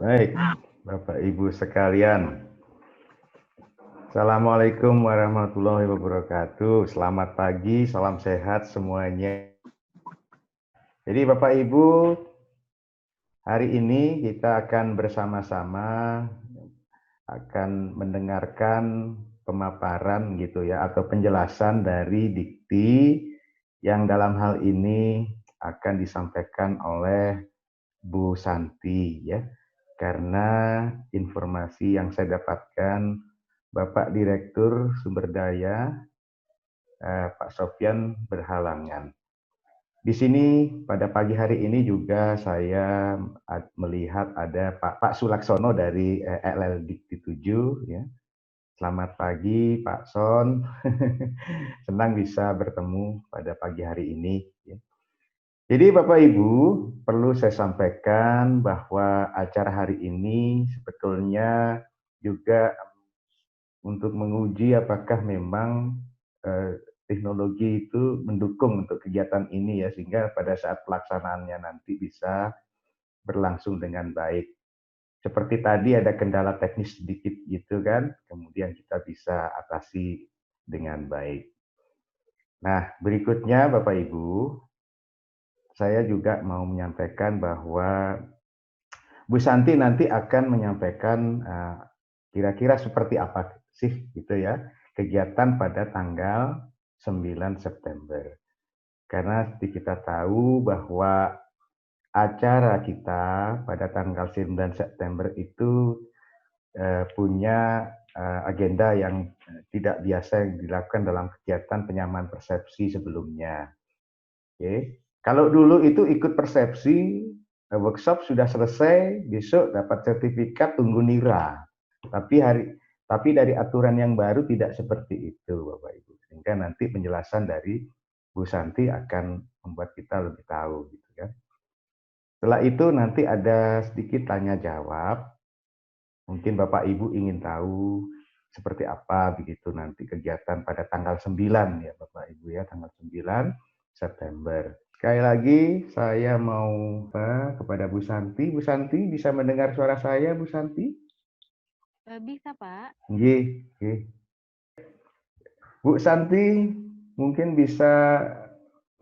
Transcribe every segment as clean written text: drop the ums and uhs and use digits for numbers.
Baik, Bapak Ibu sekalian. Assalamualaikum warahmatullahi wabarakatuh. Selamat pagi, salam sehat semuanya. Jadi Bapak Ibu, hari ini kita akan bersama-sama akan mendengarkan pemaparan gitu ya atau penjelasan dari dikti yang dalam hal ini akan disampaikan oleh Bu Santi ya. Karena informasi yang saya dapatkan Bapak Direktur Sumber Daya Pak Sofyan berhalangan. Di sini pada pagi hari ini juga saya melihat ada Pak Sulaksono dari LL Dikti 7 ya. Selamat pagi Pak Son. Senang bisa bertemu pada pagi hari ini ya. Jadi Bapak Ibu, perlu saya sampaikan bahwa acara hari ini sebetulnya juga untuk menguji apakah memang teknologi itu mendukung untuk kegiatan ini ya, sehingga pada saat pelaksanaannya nanti bisa berlangsung dengan baik. Seperti tadi ada kendala teknis sedikit gitu kan, kemudian kita bisa atasi dengan baik. Nah, berikutnya Bapak Ibu, saya juga mau menyampaikan bahwa Bu Santi nanti akan menyampaikan kira-kira seperti apa sih gitu ya kegiatan pada tanggal 9 September. Karena seperti kita tahu bahwa acara kita pada tanggal 9 September itu punya agenda yang tidak biasa yang dilakukan dalam kegiatan penyamaan persepsi sebelumnya. Oke. Kalau dulu itu ikut persepsi, workshop sudah selesai, besok dapat sertifikat tunggu nira. Tapi dari aturan yang baru tidak seperti itu, Bapak Ibu. Sehingga nanti penjelasan dari Bu Santi akan membuat kita lebih tahu, gitu kan. Setelah itu nanti ada sedikit tanya jawab. Mungkin Bapak Ibu ingin tahu seperti apa begitu nanti kegiatan pada tanggal 9 ya Bapak Ibu ya, tanggal 9 September. Sekali lagi saya mau kepada Bu Santi. Bu Santi bisa mendengar suara saya, Bu Santi? Bisa, Pak. Nggih, nggih. Bu Santi mungkin bisa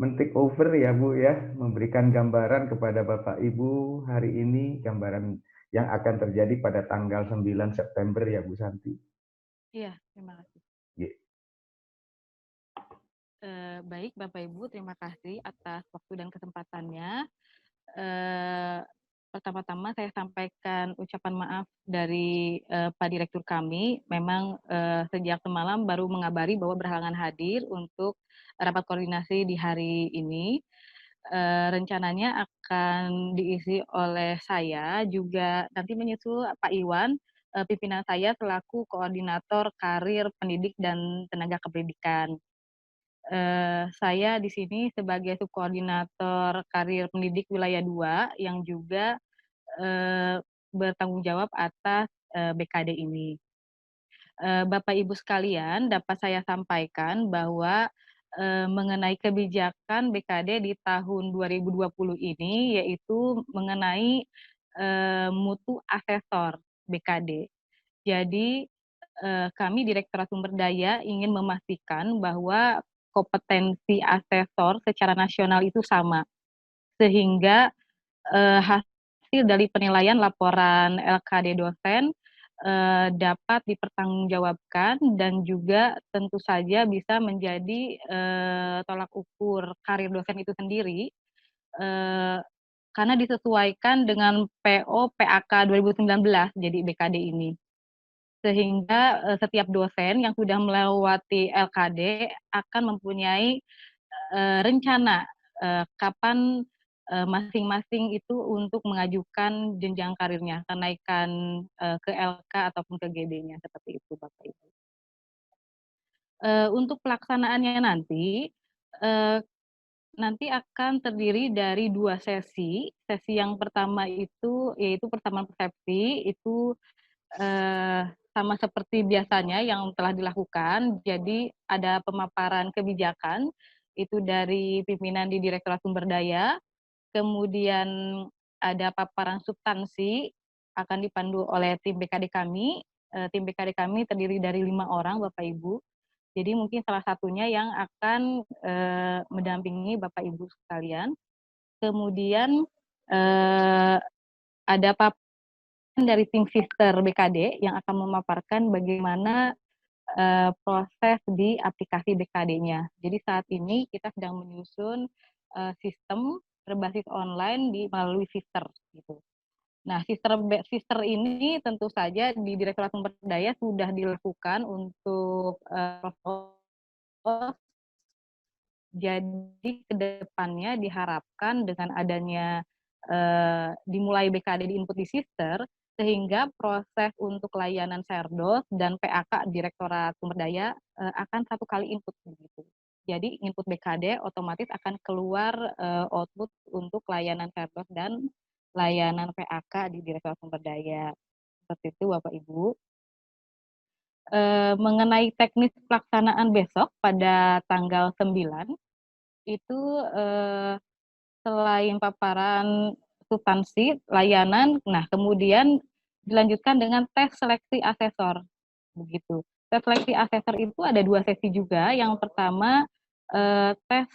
men-take over ya Bu ya, memberikan gambaran kepada Bapak Ibu hari ini, gambaran yang akan terjadi pada tanggal 9 September ya Bu Santi. Iya, terima kasih. Nggih. Baik, Bapak Ibu, terima kasih atas waktu dan kesempatannya. Eh, Pertama-tama saya sampaikan ucapan maaf dari Pak Direktur kami. Memang sejak semalam baru mengabari bahwa berhalangan hadir untuk rapat koordinasi di hari ini. Rencananya akan diisi oleh saya, juga nanti menyusul Pak Iwan, pimpinan saya selaku koordinator karir pendidik dan tenaga kependidikan. Saya di sini sebagai subkoordinator karir pendidik wilayah 2 yang juga bertanggung jawab atas BKD ini. Bapak Ibu sekalian, dapat saya sampaikan bahwa mengenai kebijakan BKD di tahun 2020 ini, yaitu mengenai mutu asesor BKD. Jadi kami Direktorat Sumber Daya ingin memastikan bahwa kompetensi asesor secara nasional itu sama, sehingga hasil dari penilaian laporan LKD dosen dapat dipertanggungjawabkan dan juga tentu saja bisa menjadi tolak ukur karir dosen itu sendiri, eee, karena disesuaikan dengan PO PAK 2019 jadi BKD ini. Sehingga setiap dosen yang sudah melewati LKD akan mempunyai rencana kapan masing-masing itu untuk mengajukan jenjang karirnya, kenaikan ke LK ataupun ke GD-nya, seperti itu Bapak Ibu. Untuk pelaksanaannya eee, nanti akan terdiri dari 2 sesi. Sesi yang pertama itu yaitu persamaan persepsi, itu sama seperti biasanya yang telah dilakukan. Jadi ada pemaparan kebijakan, itu dari pimpinan di Direktorat Sumber Daya, kemudian ada paparan substansi, akan dipandu oleh tim BKD kami. Tim BKD kami terdiri dari 5 orang, Bapak Ibu. Jadi mungkin salah satunya yang akan mendampingi Bapak Ibu sekalian. Kemudian ada paparan dari tim sister BKD yang akan memaparkan bagaimana proses di aplikasi BKD-nya. Jadi saat ini kita sedang menyusun sistem berbasis online melalui sister gitu. Nah, sister ini tentu saja di Direktorat Sumber Daya sudah dilakukan untuk jadi kedepannya diharapkan dengan adanya dimulai BKD di input di sister, sehingga proses untuk layanan Serdos dan PAK Direktorat Sumber Daya akan satu kali input begitu. Jadi input BKD otomatis akan keluar output untuk layanan Serdos dan layanan PAK di Direktorat Sumber Daya. Seperti itu Bapak Ibu. Mengenai teknis pelaksanaan besok pada tanggal 9, itu selain paparan substansi layanan, nah kemudian dilanjutkan dengan tes seleksi asesor, begitu. Tes seleksi asesor itu ada 2 sesi juga. Yang pertama tes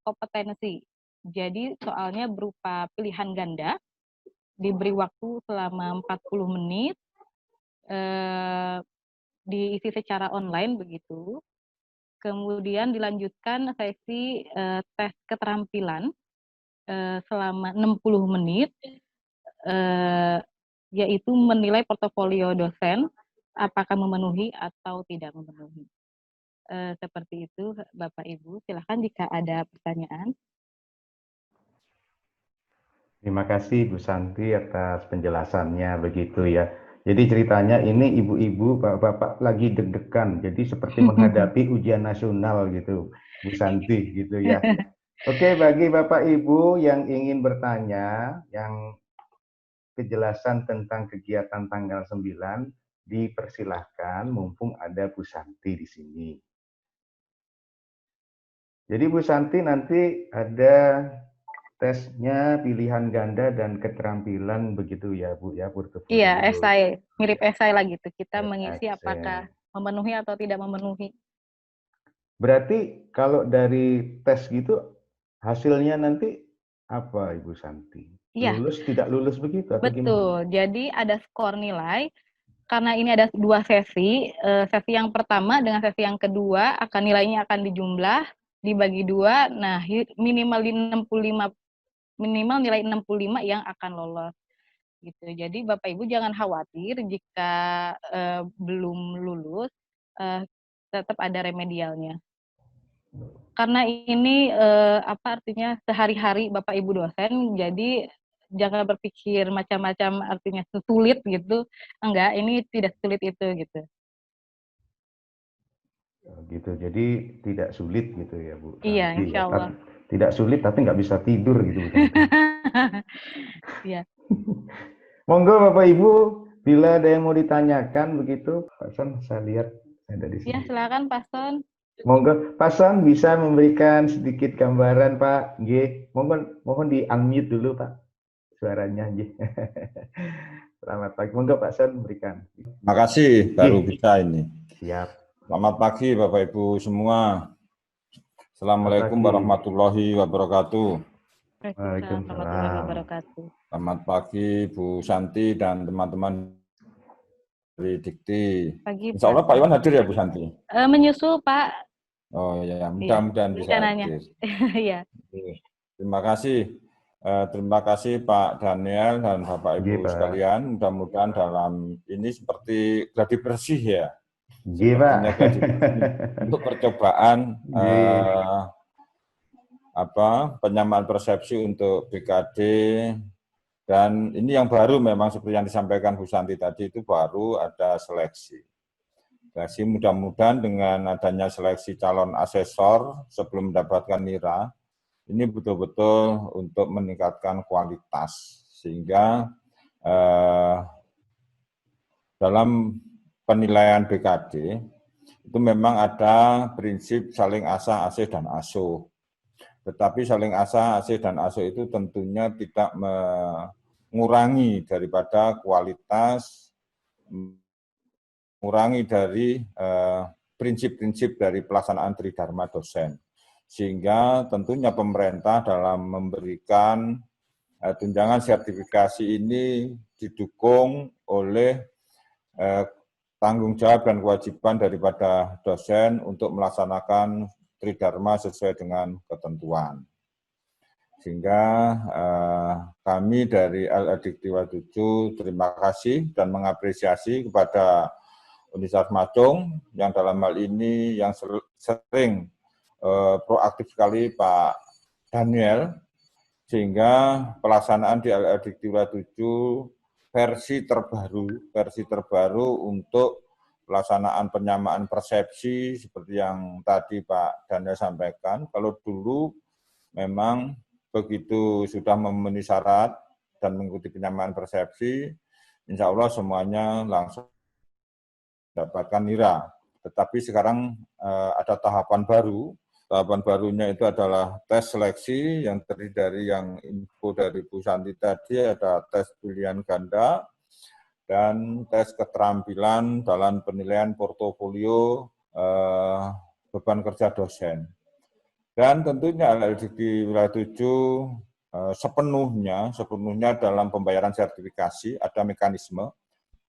kompetensi. Jadi soalnya berupa pilihan ganda, diberi waktu selama 40 menit, diisi secara online begitu. Kemudian dilanjutkan sesi tes keterampilan selama 60 menit, yaitu menilai portofolio dosen apakah memenuhi atau tidak memenuhi. Seperti itu Bapak Ibu, silakan jika ada pertanyaan. Terima kasih Bu Santi atas penjelasannya begitu ya. Jadi ceritanya ini ibu-ibu, bapak-bapak lagi deg-degan, jadi seperti menghadapi ujian nasional gitu, Bu Santi gitu ya. Oke, bagi Bapak Ibu yang ingin bertanya, yang kejelasan tentang kegiatan tanggal 9, dipersilahkan mumpung ada Bu Santi di sini. Jadi Bu Santi nanti ada tesnya pilihan ganda dan keterampilan begitu ya Bu ya, portofolio. Iya, esai, mirip esai lah gitu. Kita mengisi apakah memenuhi atau tidak memenuhi. Berarti kalau dari tes gitu hasilnya nanti apa Ibu Santi? Iya. Lulus tidak lulus begitu atau gimana? Betul. Jadi ada skor nilai. Karena ini ada 2 sesi. Sesi yang pertama dengan sesi yang kedua akan nilainya akan dijumlah, dibagi 2. Nah, minimal di 65, minimal nilai 65 yang akan lolos. Gitu. Jadi Bapak Ibu jangan khawatir jika belum lulus, tetap ada remedialnya. Karena ini apa artinya sehari-hari Bapak Ibu dosen, jadi jangan berpikir macam-macam artinya sulit gitu. Enggak, ini tidak sulit itu gitu. Gitu, jadi tidak sulit gitu ya Bu. Iya, Santi, insya ya. Allah. Tidak sulit tapi nggak bisa tidur gitu Bu. Iya. Monggo Bapak Ibu, bila ada yang mau ditanyakan begitu, Pak Son, saya lihat ada di sini. Ya, silakan Pak Son. Monggo, Pak Son bisa memberikan sedikit gambaran Pak. Nggih, mohon di unmute dulu Pak suaranya nggih. Selamat pagi. Monggo Pak Son berikan. Terima kasih baru bisa ini. Siap. Selamat pagi Bapak Ibu semua. Assalamualaikum warahmatullahi wabarakatuh. Waalaikumsalam warahmatullahi wabarakatuh. Selamat pagi Bu Santi dan teman-teman dari Dikti. Pagi, Insya Allah Pak Iwan hadir ya Bu Santi? Menyusul Pak. Oh ya, mudah-mudahan bisa hadir. Iya. Terima kasih. Terima kasih Pak Daniel dan Bapak Ibu sekalian. Mudah-mudahan dalam ini seperti gladi bersih ya. Sepertinya gladi bersih untuk percobaan penyamaan persepsi untuk BKD. Dan ini yang baru memang seperti yang disampaikan Bu Santi tadi itu baru ada seleksi. Seleksi mudah-mudahan dengan adanya seleksi calon asesor sebelum mendapatkan nira, ini betul-betul untuk meningkatkan kualitas. Sehingga dalam penilaian BKD itu memang ada prinsip saling asah, asih, dan asuh. Tetapi saling asah, asih, dan asuh itu tentunya tidak mengurangi daripada kualitas, mengurangi dari prinsip-prinsip dari pelaksanaan tridharma dosen. Sehingga tentunya pemerintah dalam memberikan tunjangan sertifikasi ini didukung oleh tanggung jawab dan kewajiban daripada dosen untuk melaksanakan tridharma sesuai dengan ketentuan. Sehingga kami dari LLDikti 7 terima kasih dan mengapresiasi kepada Universitas Madung yang dalam hal ini yang sering proaktif sekali Pak Daniel, sehingga pelaksanaan di LLDikti 7 versi terbaru untuk pelaksanaan penyamaan persepsi seperti yang tadi Pak Daniel sampaikan. Kalau dulu memang begitu sudah memenuhi syarat dan mengikuti penyamaan persepsi, insya Allah semuanya langsung mendapatkan nira. Tetapi sekarang ada tahapan baru. Tahapan barunya itu adalah tes seleksi yang terdiri dari yang info dari Bu Santi tadi, ada tes pilihan ganda dan tes keterampilan dalam penilaian portofolio beban kerja dosen. Dan tentunya LLDikti wilayah 7 sepenuhnya dalam pembayaran sertifikasi, ada mekanisme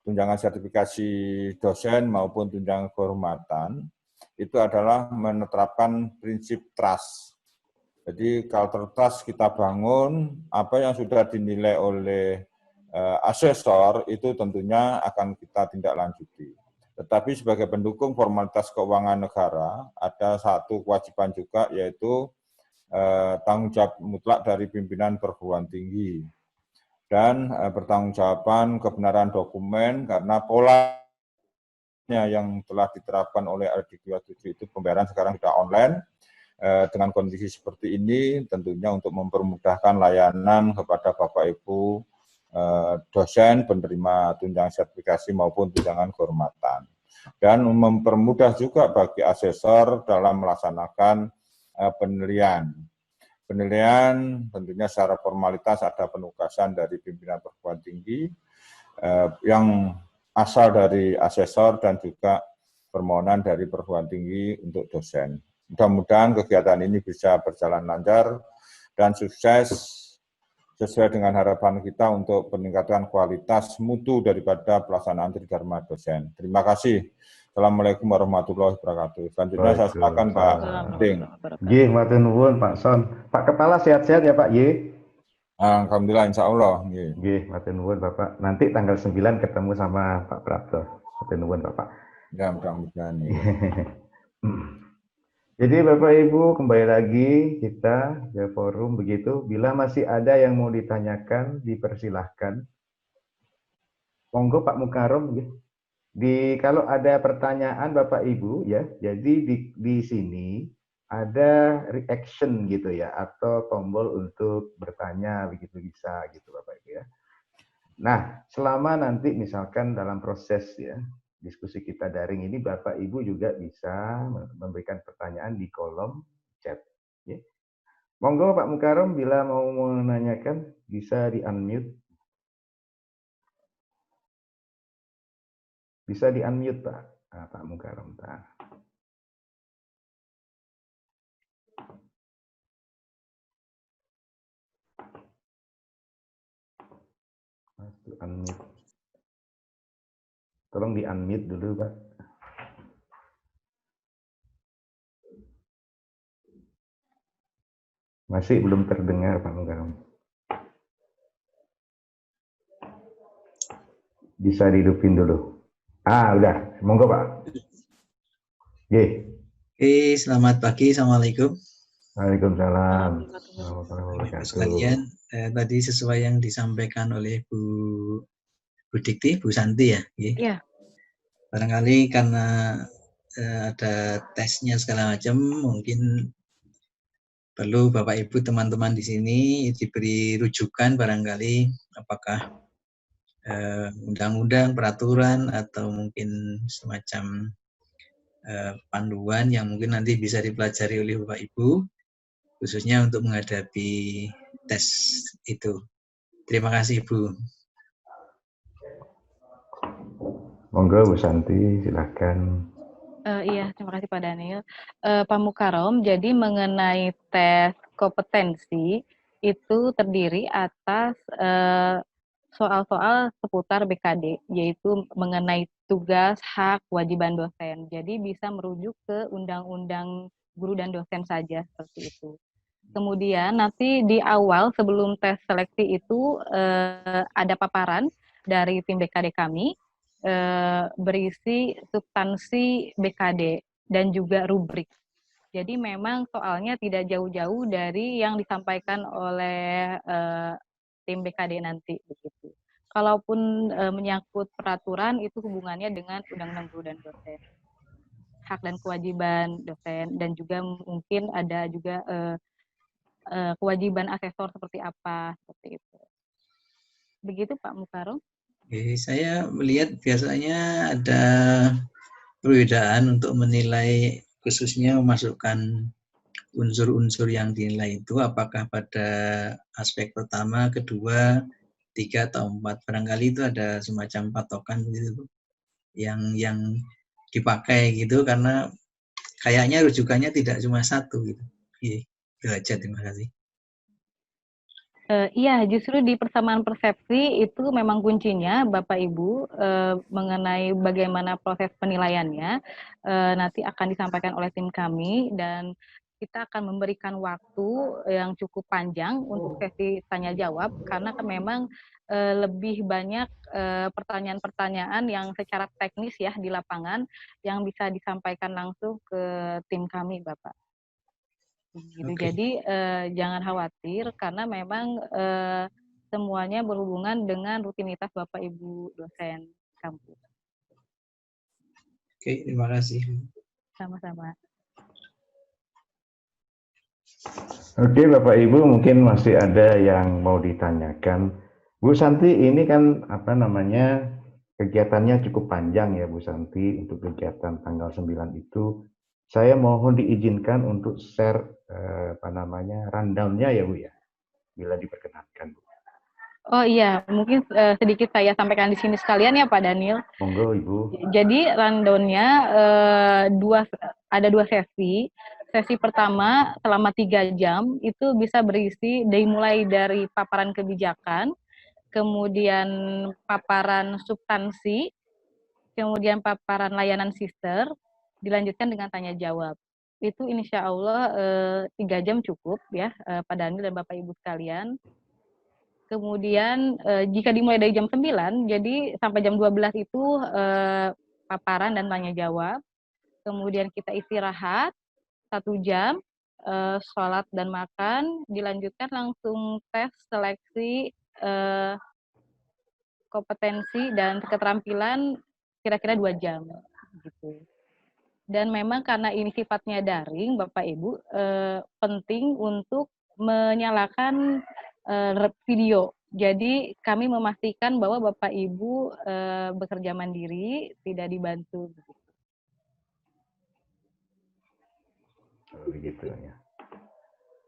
tunjangan sertifikasi dosen maupun tunjangan kehormatan, itu adalah menerapkan prinsip trust. Jadi culture trust kita bangun, apa yang sudah dinilai oleh asesor itu tentunya akan kita tindak lanjuti. Tetapi sebagai pendukung formalitas keuangan negara, ada satu kewajiban juga, yaitu tanggung jawab mutlak dari pimpinan perguruan tinggi. Dan pertanggungjawaban kebenaran dokumen, karena pola yang telah diterapkan oleh LLDikti 7 itu pembayaran sekarang sudah online. Dengan kondisi seperti ini, tentunya untuk mempermudahkan layanan kepada Bapak Ibu dosen penerima tunjangan sertifikasi maupun tunjangan kehormatan. Dan mempermudah juga bagi asesor dalam melaksanakan penilaian. Penilaian tentunya secara formalitas ada penugasan dari pimpinan perguruan tinggi yang asal dari asesor dan juga permohonan dari perguruan tinggi untuk dosen. Mudah-mudahan kegiatan ini bisa berjalan lancar dan sukses sesuai dengan harapan kita untuk peningkatan kualitas mutu daripada pelaksanaan tridharma dosen. Terima kasih. Assalamualaikum warahmatullahi wabarakatuh. Selanjutnya saya silakan Pak Ding. Nggih, matur nuwun Pak Son. Pak Kepala sehat-sehat ya Pak Y. Alhamdulillah, insya Allah. Nggih, matur nuwun Bapak. Nanti tanggal 9 ketemu sama Pak Prapto. Matur nuwun Bapak. Ya, mudah-mudahan. Jadi Bapak Ibu, kembali lagi kita ke forum begitu. Bila masih ada yang mau ditanyakan, dipersilahkan. Monggo Pak Mukarom. Kalau ada pertanyaan Bapak Ibu ya, jadi di sini ada reaction gitu ya, atau tombol untuk bertanya begitu bisa gitu Bapak Ibu ya. Nah, selama nanti misalkan dalam proses ya diskusi kita daring ini, Bapak Ibu juga bisa memberikan pertanyaan di kolom chat. Ya. Monggo Pak Mukarom, bila mau menanyakan bisa di-unmute. Bisa di-unmute Pak. Nah, Pak Mukarom. Pak. Unmute. Tolong di-unmute dulu Pak. Masih belum terdengar Pak Mukarom. Bisa dihidupin dulu. Udah. Monggo Pak. Ye. Selamat pagi. Assalamualaikum. Waalaikumsalam. Sekalian, tadi sesuai yang disampaikan oleh Bu Dikti, Bu Santi ya. Iya. Barangkali karena ada tesnya segala macam, mungkin perlu Bapak Ibu teman-teman di sini diberi rujukan barangkali apakah undang-undang, peraturan atau mungkin semacam panduan yang mungkin nanti bisa dipelajari oleh Bapak Ibu khususnya untuk menghadapi tes itu. Terima kasih, Bu. Monggo Bu Santi, silakan. Iya, terima kasih Pak Daniel. Pak Mukarom, jadi mengenai tes kompetensi itu terdiri atas soal-soal seputar BKD, yaitu mengenai tugas, hak, kewajiban dosen. Jadi bisa merujuk ke Undang-Undang Guru dan Dosen saja, seperti itu. Kemudian nanti di awal sebelum tes seleksi itu ada paparan dari tim BKD kami, berisi substansi BKD dan juga rubrik. Jadi memang soalnya tidak jauh-jauh dari yang disampaikan oleh tim BKD nanti begitu. Kalaupun menyangkut peraturan itu hubungannya dengan Undang-Undang Guru dan Dosen, hak dan kewajiban dosen, dan juga mungkin ada juga kewajiban asesor seperti apa, seperti itu. Begitu Pak Mukarom. Oke, saya melihat biasanya ada perbedaan untuk menilai, khususnya memasukkan unsur-unsur yang dinilai itu apakah pada aspek pertama, kedua, 3 atau 4. Barangkali itu ada semacam patokan gitu yang dipakai gitu, karena kayaknya rujukannya tidak cuma satu gitu. Itu aja, terima kasih. Iya, justru di persamaan persepsi itu memang kuncinya, Bapak Ibu, mengenai bagaimana proses penilaiannya, nanti akan disampaikan oleh tim kami, dan kita akan memberikan waktu yang cukup panjang untuk sesi tanya jawab, karena kan memang lebih banyak pertanyaan-pertanyaan yang secara teknis ya di lapangan yang bisa disampaikan langsung ke tim kami, Bapak. Gitu. Oke. Jadi jangan khawatir karena memang semuanya berhubungan dengan rutinitas Bapak Ibu dosen kampus. Oke, terima kasih. Sama-sama. Oke Bapak Ibu, mungkin masih ada yang mau ditanyakan. Bu Santi, ini kan apa namanya kegiatannya cukup panjang ya Bu Santi, untuk kegiatan tanggal 9 itu. Saya mohon diizinkan untuk share apa namanya rundown-nya ya Bu ya, bila diperkenankan Bu. Oh iya, mungkin sedikit saya sampaikan di sini sekalian ya Pak Daniel. Monggo Ibu. Jadi rundown-nya ada 2 sesi. Sesi pertama selama 3 jam itu bisa berisi dimulai dari paparan kebijakan, kemudian paparan substansi, kemudian paparan layanan sister, dilanjutkan dengan tanya jawab. Itu insya Allah 3 jam cukup ya Pak Daniel dan Bapak Ibu sekalian. Kemudian jika dimulai dari jam 9, jadi sampai jam 12 itu paparan dan tanya jawab. Kemudian kita istirahat 1 jam, sholat dan makan, dilanjutkan langsung tes seleksi kompetensi dan keterampilan kira-kira 2 jam gitu. Dan memang karena ini sifatnya daring, Bapak Ibu, penting untuk menyalakan video. Jadi kami memastikan bahwa Bapak Ibu bekerja mandiri, tidak dibantu. Begitu ya.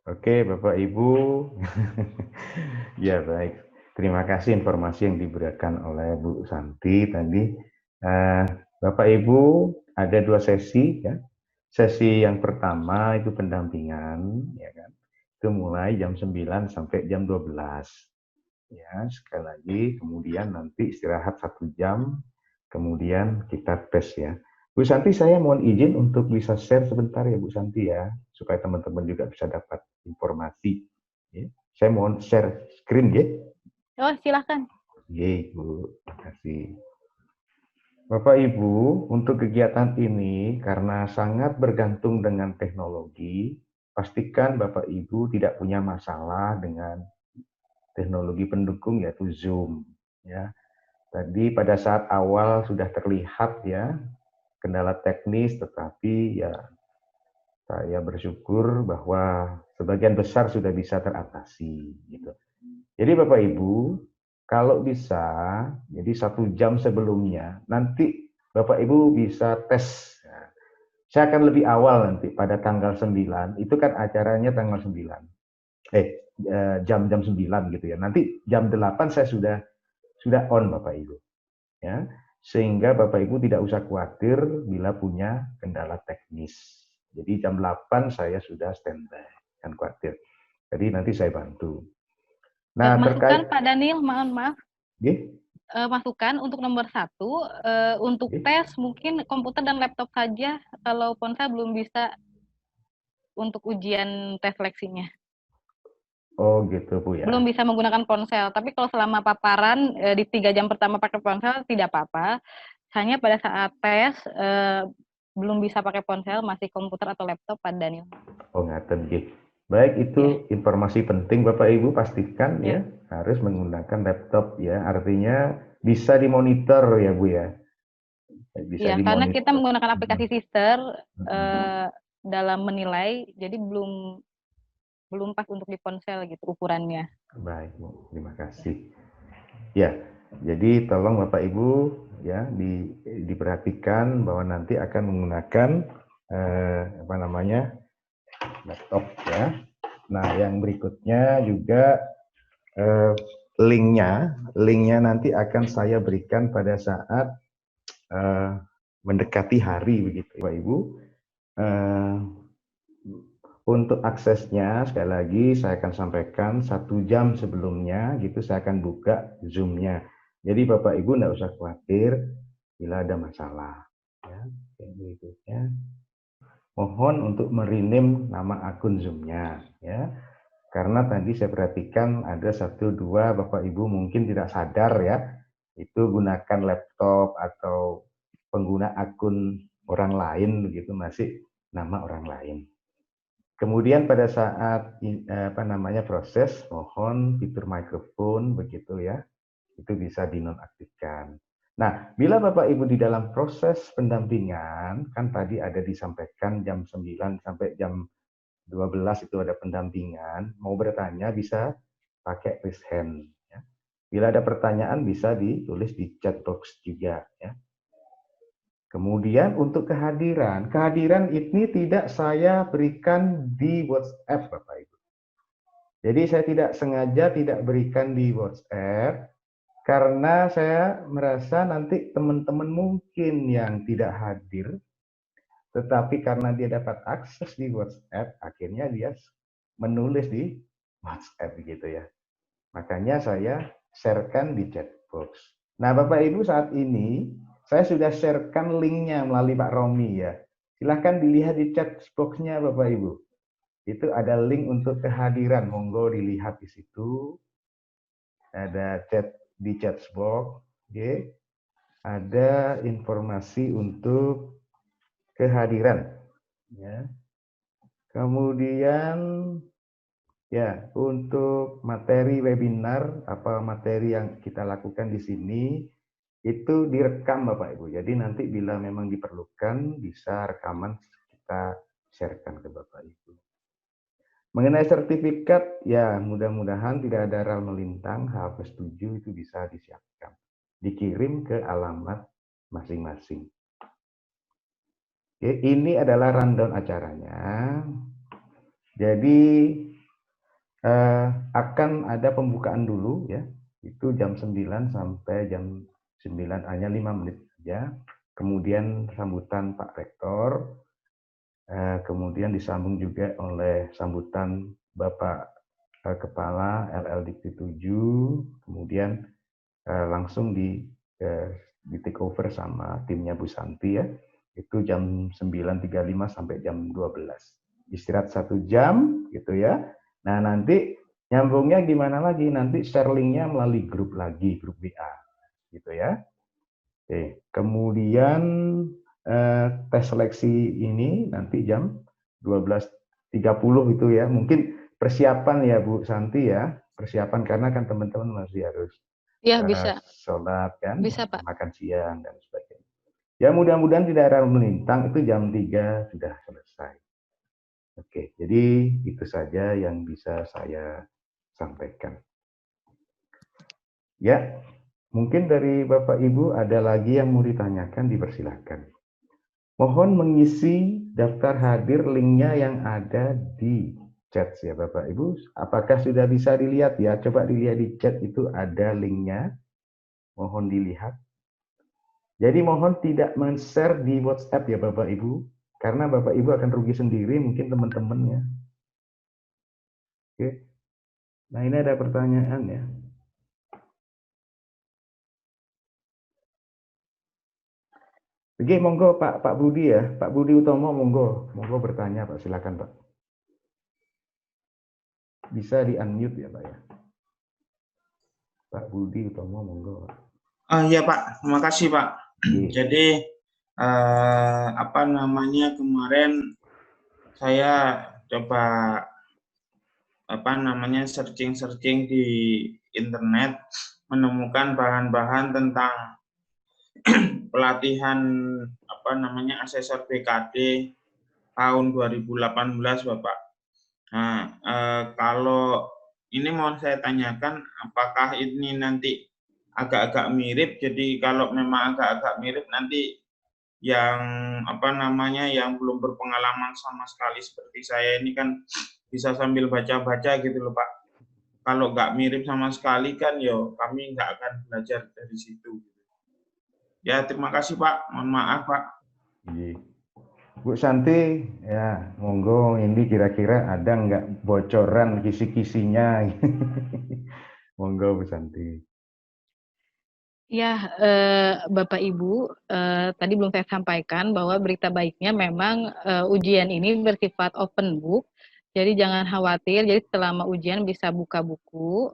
Oke Bapak Ibu, ya baik. Terima kasih informasi yang diberikan oleh Bu Santi tadi. Bapak Ibu, ada 2 sesi ya. Sesi yang pertama itu pendampingan, ya kan. Itu mulai jam 9 sampai jam 12. Ya, sekali lagi, kemudian nanti istirahat 1 jam, kemudian kita tes ya. Bu Santi, saya mohon izin untuk bisa share sebentar ya Bu Santi ya, supaya teman-teman juga bisa dapat informasi. Ya. Saya mohon share screen ya. Oh, silakan. Oke, Bu. Terima kasih. Bapak Ibu, untuk kegiatan ini karena sangat bergantung dengan teknologi, pastikan Bapak Ibu tidak punya masalah dengan teknologi pendukung yaitu Zoom. Ya, tadi pada saat awal sudah terlihat ya kendala teknis, tetapi ya saya bersyukur bahwa sebagian besar sudah bisa teratasi. Gitu. Jadi Bapak Ibu, kalau bisa, jadi 1 jam sebelumnya, nanti Bapak Ibu bisa tes. Nah, saya akan lebih awal nanti pada tanggal 9, itu kan acaranya tanggal 9. jam-jam 9 gitu ya. Nanti jam 8 saya sudah on Bapak Ibu. Ya. Sehingga Bapak Ibu tidak usah khawatir bila punya kendala teknis. Jadi jam 8 saya sudah standby, jangan khawatir. Jadi nanti saya bantu. Nah, masukan terkait Pak Daniel, mohon maaf. Nggih? Masukan untuk nomor 1, untuk Nggih? tes mungkin komputer dan laptop saja, kalau ponsel belum bisa untuk ujian tes seleksinya. Oh gitu Bu ya. Belum bisa menggunakan ponsel, tapi kalau selama paparan di 3 jam pertama pakai ponsel tidak apa-apa. Hanya pada saat tes belum bisa pakai ponsel, masih komputer atau laptop Pak Daniel. Oh ngaten nggih. Baik, itu informasi penting Bapak Ibu, pastikan ya harus menggunakan laptop ya. Artinya bisa dimonitor ya Bu ya. Bisa Iya, karena kita dimonitor. menggunakan aplikasi Sister dalam menilai, jadi belum pas untuk di ponsel gitu ukurannya. Baik Bu, terima kasih. Ya, jadi tolong Bapak Ibu ya diperhatikan bahwa nanti akan menggunakan laptop ya. Nah, yang berikutnya juga linknya nanti akan saya berikan pada saat mendekati hari begitu Bapak Ibu. Untuk aksesnya sekali lagi saya akan sampaikan 1 jam sebelumnya gitu saya akan buka Zoom-nya. Jadi Bapak Ibu tidak usah khawatir bila ada masalah. Ya, yang berikutnya mohon untuk merename nama akun Zoom-nya ya. Karena tadi saya perhatikan ada 1, 2 Bapak Ibu mungkin tidak sadar ya. Itu gunakan laptop atau pengguna akun orang lain begitu masih nama orang lain. Kemudian pada saat proses, mohon fitur mikrofon begitu ya, itu bisa dinonaktifkan. Nah, bila Bapak Ibu di dalam proses pendampingan, kan tadi ada disampaikan jam 9 sampai jam 12 itu ada pendampingan, mau bertanya bisa pakai raise hand. Ya. Bila ada pertanyaan bisa ditulis di chat box juga. Ya. Kemudian untuk kehadiran ini tidak saya berikan di WhatsApp Bapak Ibu. Jadi saya tidak sengaja tidak berikan di WhatsApp karena saya merasa nanti teman-teman mungkin yang tidak hadir, tetapi karena dia dapat akses di WhatsApp, akhirnya dia menulis di WhatsApp gitu ya. Makanya saya sharekan di chat box. Nah Bapak Ibu saat ini saya sudah sharekan linknya melalui Pak Romi ya. Silahkan dilihat di chat box-nya Bapak Ibu. Itu ada link untuk kehadiran. Monggo dilihat di situ. Ada chat di chat box. Okay. Ada informasi untuk kehadiran. Ya. Kemudian ya untuk materi webinar, apa materi yang kita lakukan di sini, itu direkam Bapak Ibu. Jadi nanti bila memang diperlukan bisa rekaman kita sharekan ke Bapak Ibu. Mengenai sertifikat ya mudah-mudahan tidak ada rel melintang, H+7 itu bisa disiapkan. Dikirim ke alamat masing-masing. Oke, ini adalah rundown acaranya. Jadi akan ada pembukaan dulu ya. Itu jam 9 sampai jam 9 hanya 5 menit saja. Kemudian sambutan Pak Rektor, kemudian disambung juga oleh sambutan Bapak Kepala LL Dikti 7, kemudian langsung di take over sama timnya Bu Santi ya. Itu jam 9.35 sampai jam 12. Istirahat 1 jam gitu ya. Nah nanti nyambungnya gimana lagi? Nanti share linknya melalui grup lagi, grup WA, gitu ya. Oke, kemudian tes seleksi ini nanti jam 12.30 itu ya. Mungkin persiapan ya Bu Santi ya, persiapan karena kan teman-teman masih harus bisa. sholat kan, Bisa, Pak. makan siang dan sebagainya. Ya mudah-mudahan tidak ada melintang, itu jam 3 sudah selesai. Oke, jadi itu saja yang bisa saya sampaikan. Ya, mungkin dari Bapak Ibu ada lagi yang mau ditanyakan, dipersilahkan. Mohon mengisi daftar hadir linknya yang ada di chat ya Bapak Ibu. Apakah sudah bisa dilihat ya? Coba dilihat di chat itu ada linknya. Mohon dilihat. Jadi mohon tidak men-share di WhatsApp ya Bapak Ibu. Karena Bapak Ibu akan rugi sendiri, mungkin teman-temannya. Oke. Nah ini ada pertanyaan ya. Oke, monggo Pak Budi ya. Pak Budi Utomo, monggo bertanya Pak. Silakan Pak. Bisa di-unmute ya Pak ya. Pak Budi Utomo, monggo. Iya Pak, terima kasih Pak. Jadi apa namanya, kemarin saya coba apa namanya searching di internet, menemukan bahan-bahan tentang pelatihan apa namanya asesor BKD tahun 2018 Bapak. Nah, kalau ini mau saya tanyakan, apakah ini nanti agak-agak mirip? Jadi kalau memang agak-agak mirip, nanti yang apa namanya yang belum berpengalaman sama sekali seperti saya ini kan bisa sambil baca-baca gitu loh Pak. Kalau nggak mirip sama sekali kan yo kami nggak akan belajar dari situ. Ya terima kasih Pak, mohon maaf Pak. Bu Santi, ya monggo ini kira-kira ada nggak bocoran kisi-kisinya? Monggo Bu Santi. Ya, Bapak Ibu, tadi belum saya sampaikan bahwa berita baiknya memang ujian ini bersifat open book, jadi jangan khawatir, jadi selama ujian bisa buka buku,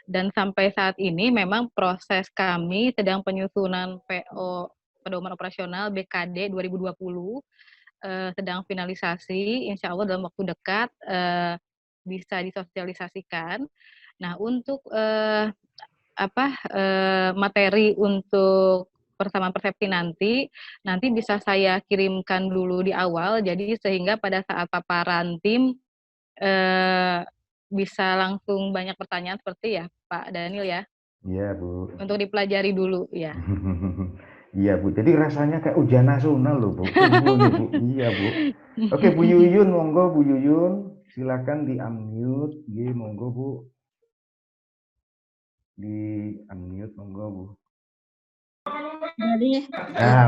dan sampai saat ini memang proses kami sedang penyusunan PO, Pedoman Operasional BKD 2020, sedang finalisasi, insya Allah dalam waktu dekat bisa disosialisasikan. Nah, untuk materi untuk persamaan persepsi nanti bisa saya kirimkan dulu di awal, jadi sehingga pada saat paparan tim bisa langsung banyak pertanyaan seperti ya Pak Daniel ya. Iya Bu. Untuk dipelajari dulu ya. Iya Bu, jadi rasanya kayak ujian nasional loh Bu. Nih, Bu. Iya Bu. Oke Bu Yuyun, monggo Bu Yuyun, silakan di unmute, monggo Bu. Di unmute monggo Bu. Jadi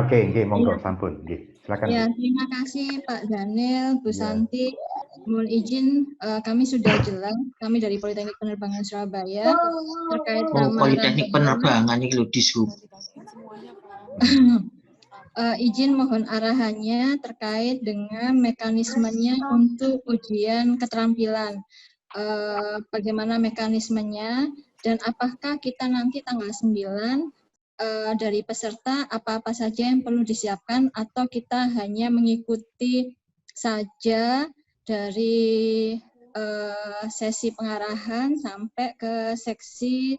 Oke, monggo sampun, silakan. Ya, terima kasih Pak Daniel, Bu Santi. Mohon izin, kami sudah jelas, kami dari Politeknik Penerbangan Surabaya terkait sama Politeknik Penerbangan ini loh di Sub. Izin mohon arahannya terkait dengan mekanismenya untuk ujian keterampilan. Bagaimana mekanismenya dan apakah kita nanti tanggal 9 dari peserta apa-apa saja yang perlu disiapkan atau kita hanya mengikuti saja dari sesi pengarahan sampai ke seksi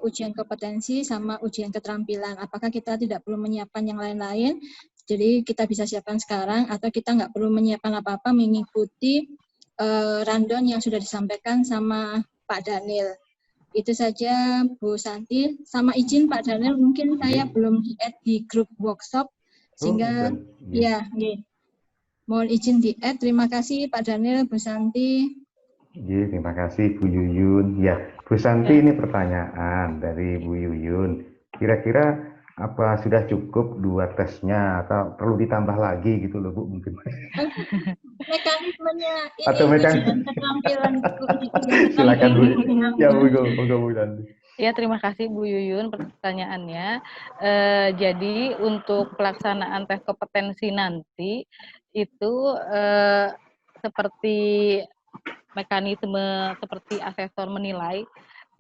ujian kompetensi sama ujian keterampilan. Apakah kita tidak perlu menyiapkan yang lain-lain? Jadi kita bisa siapkan sekarang atau kita nggak perlu menyiapkan apa-apa mengikuti rundown yang sudah disampaikan sama Pak Daniel. Itu saja Bu Santi. Sama izin Pak Daniel, mungkin saya belum di-add di grup workshop, sehingga mohon izin di-add. Terima kasih Pak Daniel, Bu Santi. Terima kasih Bu Yuyun. Ya, Bu Santi ini pertanyaan dari Bu Yuyun. Kira-kira apa sudah cukup 2 tesnya atau perlu ditambah lagi gitu loh Bu mungkin? Mekanismenya ini atau keterampilan. Silakan Bu. Ya monggo Bu Santi. Ya, terima kasih Bu Yuyun pertanyaannya. Jadi untuk pelaksanaan tes kompetensi nanti itu seperti mekanisme seperti asesor menilai.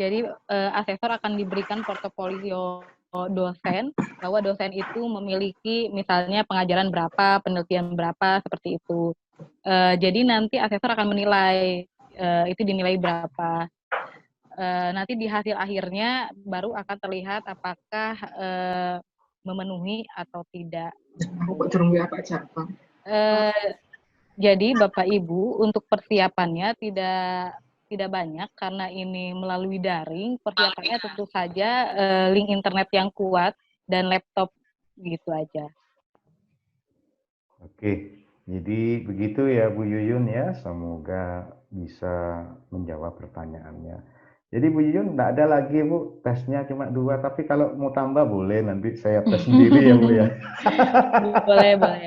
Jadi asesor akan diberikan portofolio dosen, bahwa dosen itu memiliki misalnya pengajaran berapa, penelitian berapa, seperti itu. Jadi nanti asesor akan menilai itu dinilai berapa. Nanti di hasil akhirnya baru akan terlihat apakah memenuhi atau tidak. Jadi Bapak Ibu untuk persiapannya tidak banyak karena ini melalui daring. Persiapannya tentu saja link internet yang kuat dan laptop gitu aja. Oke, Jadi begitu ya Bu Yuyun ya, semoga bisa menjawab pertanyaannya. Jadi Bu Yuyun enggak ada lagi Bu, tesnya cuma 2, tapi kalau mau tambah boleh, nanti saya tes sendiri ya Bu ya. Boleh, boleh.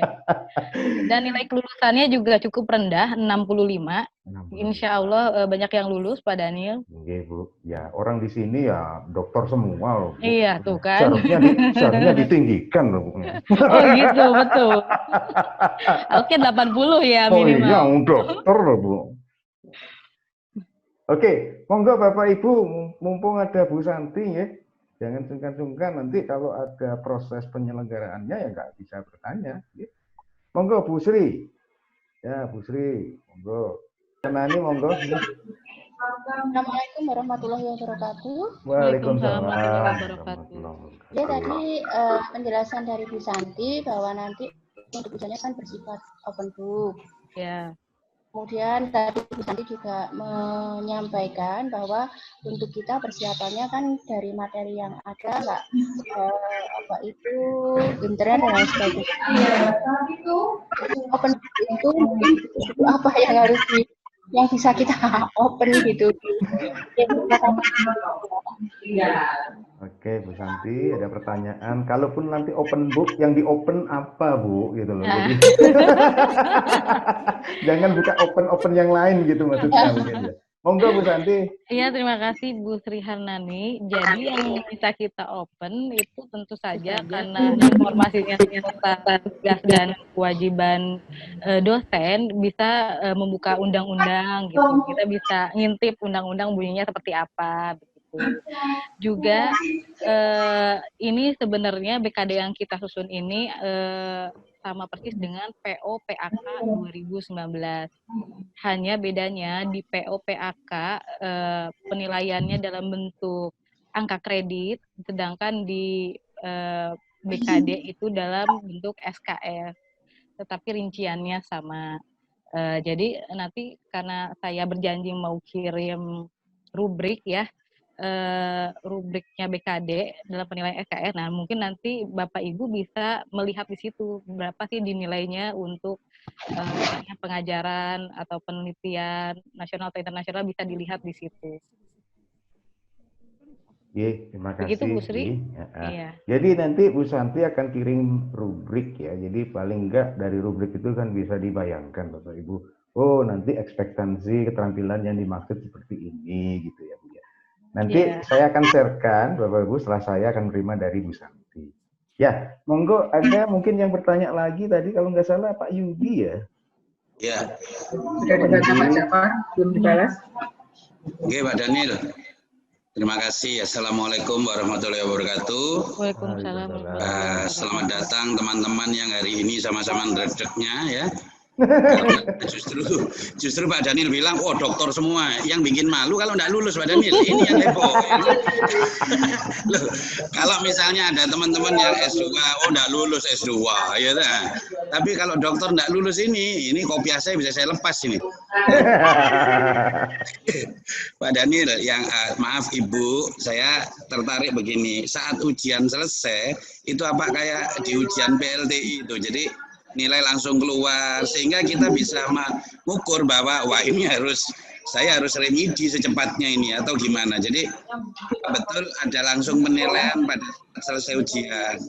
Dan nilai kelulusannya juga cukup rendah, 65. 65. Insya Allah banyak yang lulus Pak Daniel. Oke Bu, ya orang di sini ya dokter semua loh Bu. Iya tuh kan. Seharusnya ditinggikan loh Bu. Oh gitu, betul. Oke 80 ya Oh iya, minimal. dokter loh Bu. Oke, monggo Bapak Ibu, mumpung ada Bu Santi ya, jangan sungkan-sungkan, nanti kalau ada proses penyelenggaraannya ya nggak bisa bertanya. Ya. Monggo Bu Sri, ya Bu Sri, monggo. Nani monggo. Assalamualaikum warahmatullahi wabarakatuh. Waalaikumsalam warahmatullahi wabarakatuh. Ya tadi penjelasan dari Bu Santi bahwa nanti untuk ujiannya kan bersifat open book. Ya. Kemudian tadi Bu Santi juga menyampaikan bahwa untuk kita persiapannya kan dari materi yang ada, Mbak, apa itu internet dan lain sebagainya. Open book itu apa yang harus yang bisa kita open gitu. Oke Bu Santi, ada pertanyaan. Kalaupun nanti open book, yang di open apa Bu? Gitu loh. Jadi jangan buka open yang lain gitu maksudnya mungkin ya. Monggo Bu Santi. Iya, terima kasih Bu Sri Harnani. Jadi yang bisa kita open itu tentu saja karena informasinya seputar tugas dan kewajiban dosen bisa membuka undang-undang gitu. Kita bisa ngintip undang-undang bunyinya seperti apa begitu. Juga ini sebenarnya BKD yang kita susun ini sama persis dengan PO PAK 2019. Hanya bedanya di PO PAK penilaiannya dalam bentuk angka kredit, sedangkan di BKD itu dalam bentuk SKS. Tetapi rinciannya sama. Jadi nanti karena saya berjanji mau kirim rubrik ya, rubriknya BKD dalam penilaian SKS. Nah, mungkin nanti Bapak Ibu bisa melihat di situ berapa sih dinilainya untuk pengajaran atau penelitian nasional atau internasional, bisa dilihat di situ. Terima kasih. Begitu Bu Sri. Iya. Jadi nanti Bu Santi akan kirim rubrik ya. Jadi paling enggak dari rubrik itu kan bisa dibayangkan Bapak Ibu. Oh, nanti ekspektasi keterampilan yang dimaksud seperti ini gitu ya Bu ya. Nanti saya akan sharekan Bapak Ibu setelah saya akan menerima dari Bu Santi. Ya, monggo ada mungkin yang bertanya lagi tadi kalau nggak salah Pak Yudi ya. Ya. Sudah bertanya Pak Jafar, belum dibalas. Oke Pak Daniel. Terima kasih. Assalamualaikum warahmatullahi wabarakatuh. Waalaikumsalam. Selamat datang teman-teman yang hari ini sama-sama ngeredeknya ya. Justru Pak Daniel bilang, oh dokter semua, yang bikin malu kalau nggak lulus Pak Daniel, ini yang heboh. Loh, kalau misalnya ada teman-teman yang S2, oh nggak lulus S2, ya kan? Tapi kalau dokter nggak lulus ini kopiah saya bisa saya lepas ini. Pak Daniel, yang maaf Ibu, saya tertarik begini, saat ujian selesai, itu apa kayak di ujian PLTI itu, jadi nilai langsung keluar sehingga kita bisa mengukur bahwa wah ini saya harus remedi secepatnya ini atau gimana. Jadi betul ada langsung penilaian pada selesai ujian.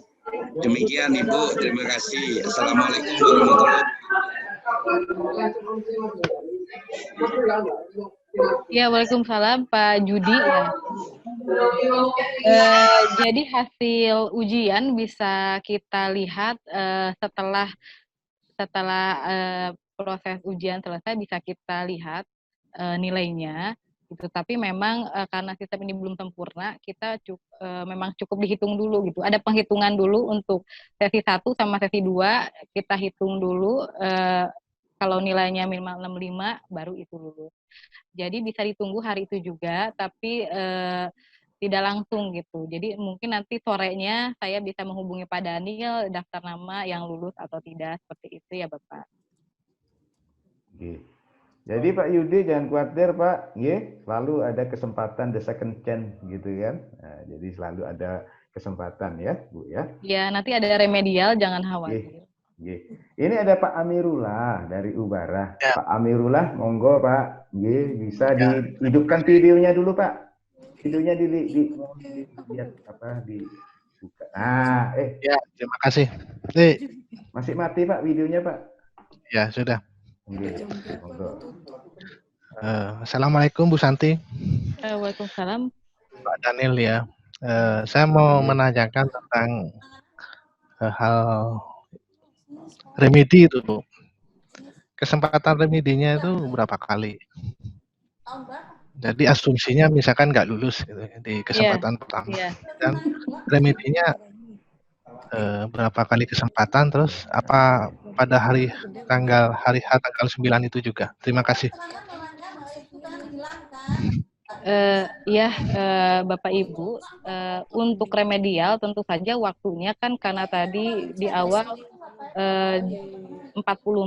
Demikian Ibu, terima kasih. Assalamualaikum warahmatullahi wabarakatuh. Ya, waalaikumsalam Pak Judi ya. Jadi hasil ujian bisa kita lihat setelah proses ujian selesai, bisa kita lihat nilainya gitu. Tapi memang karena sistem ini belum sempurna, kita memang cukup dihitung dulu gitu. Ada penghitungan dulu untuk sesi 1 sama sesi 2, kita hitung dulu kalau nilainya minimal 65 baru itu lulus. Jadi bisa ditunggu hari itu juga, tapi tidak langsung gitu. Jadi mungkin nanti sorenya saya bisa menghubungi Pak Daniel, daftar nama yang lulus atau tidak, seperti itu ya Bapak. Oke. Jadi Pak Yudi jangan khawatir Pak, selalu ada kesempatan the second chance gitu kan. Nah, jadi selalu ada kesempatan ya Bu ya. Ya, nanti ada remedial, jangan khawatir. Ini ada Pak Amirullah dari Ubara. Ya. Pak Amirullah, monggo Pak. Bisa Ya. dihidupkan videonya dulu Pak. Videonya lihat apa dibuka. Nah, Ya, terima kasih. Masih mati Pak videonya Pak? Ya, sudah. Monggo. Assalamualaikum Bu Santi. Waalaikumsalam. Pak Daniel ya. Saya mau menanyakan tentang hal remedi itu, Bu. Kesempatan remedinya itu berapa kali? Jadi asumsinya misalkan nggak lulus gitu, di kesempatan pertama. Dan remedinya berapa kali kesempatan, terus apa pada hari H tanggal 9 itu juga? Terima kasih. Bapak Ibu, untuk remedial tentu saja waktunya kan karena tadi di awal 40